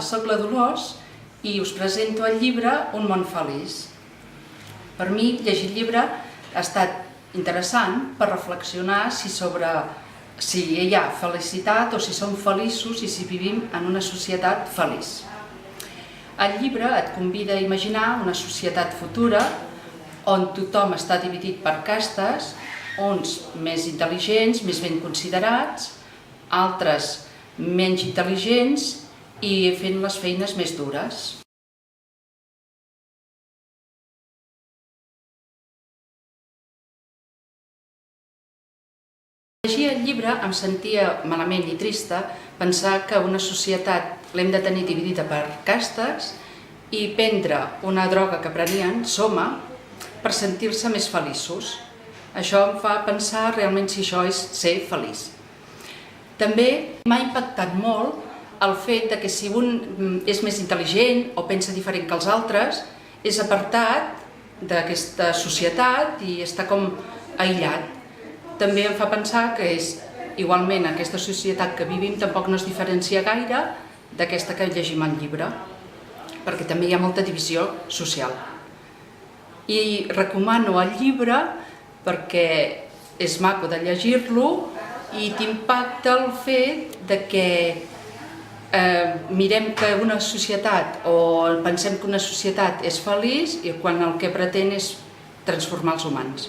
Soc la Dolors i us presento el llibre Un món feliç. Per mi, llegir el llibre ha estat interessant per reflexionar sobre si hi ha felicitat o si som feliços i si vivim en una societat feliç. El llibre et convida a imaginar una societat futura on tothom està dividit per castes, uns més intel·ligents, més ben considerats, altres menys intel·ligents i fent les feines més dures. Llegir el llibre em sentia malament i trista pensar que una societat l'hem de tenir dividida per castes i prendre una droga que prenien, Soma, per sentir-se més feliços. Això em fa pensar realment si això és ser feliç. També m'ha impactat molt el fet que si un és més intel·ligent o pensa diferent que els altres, és apartat d'aquesta societat i està com aïllat. També em fa pensar que igualment aquesta societat que vivim tampoc no es diferencia gaire d'aquesta que llegim al llibre, perquè també hi ha molta divisió social. I recomano el llibre perquè és maco de llegir-lo i t'impacta el fet que mirem que una societat o pensem que una societat és feliç i quan el que pretén és transformar els humans.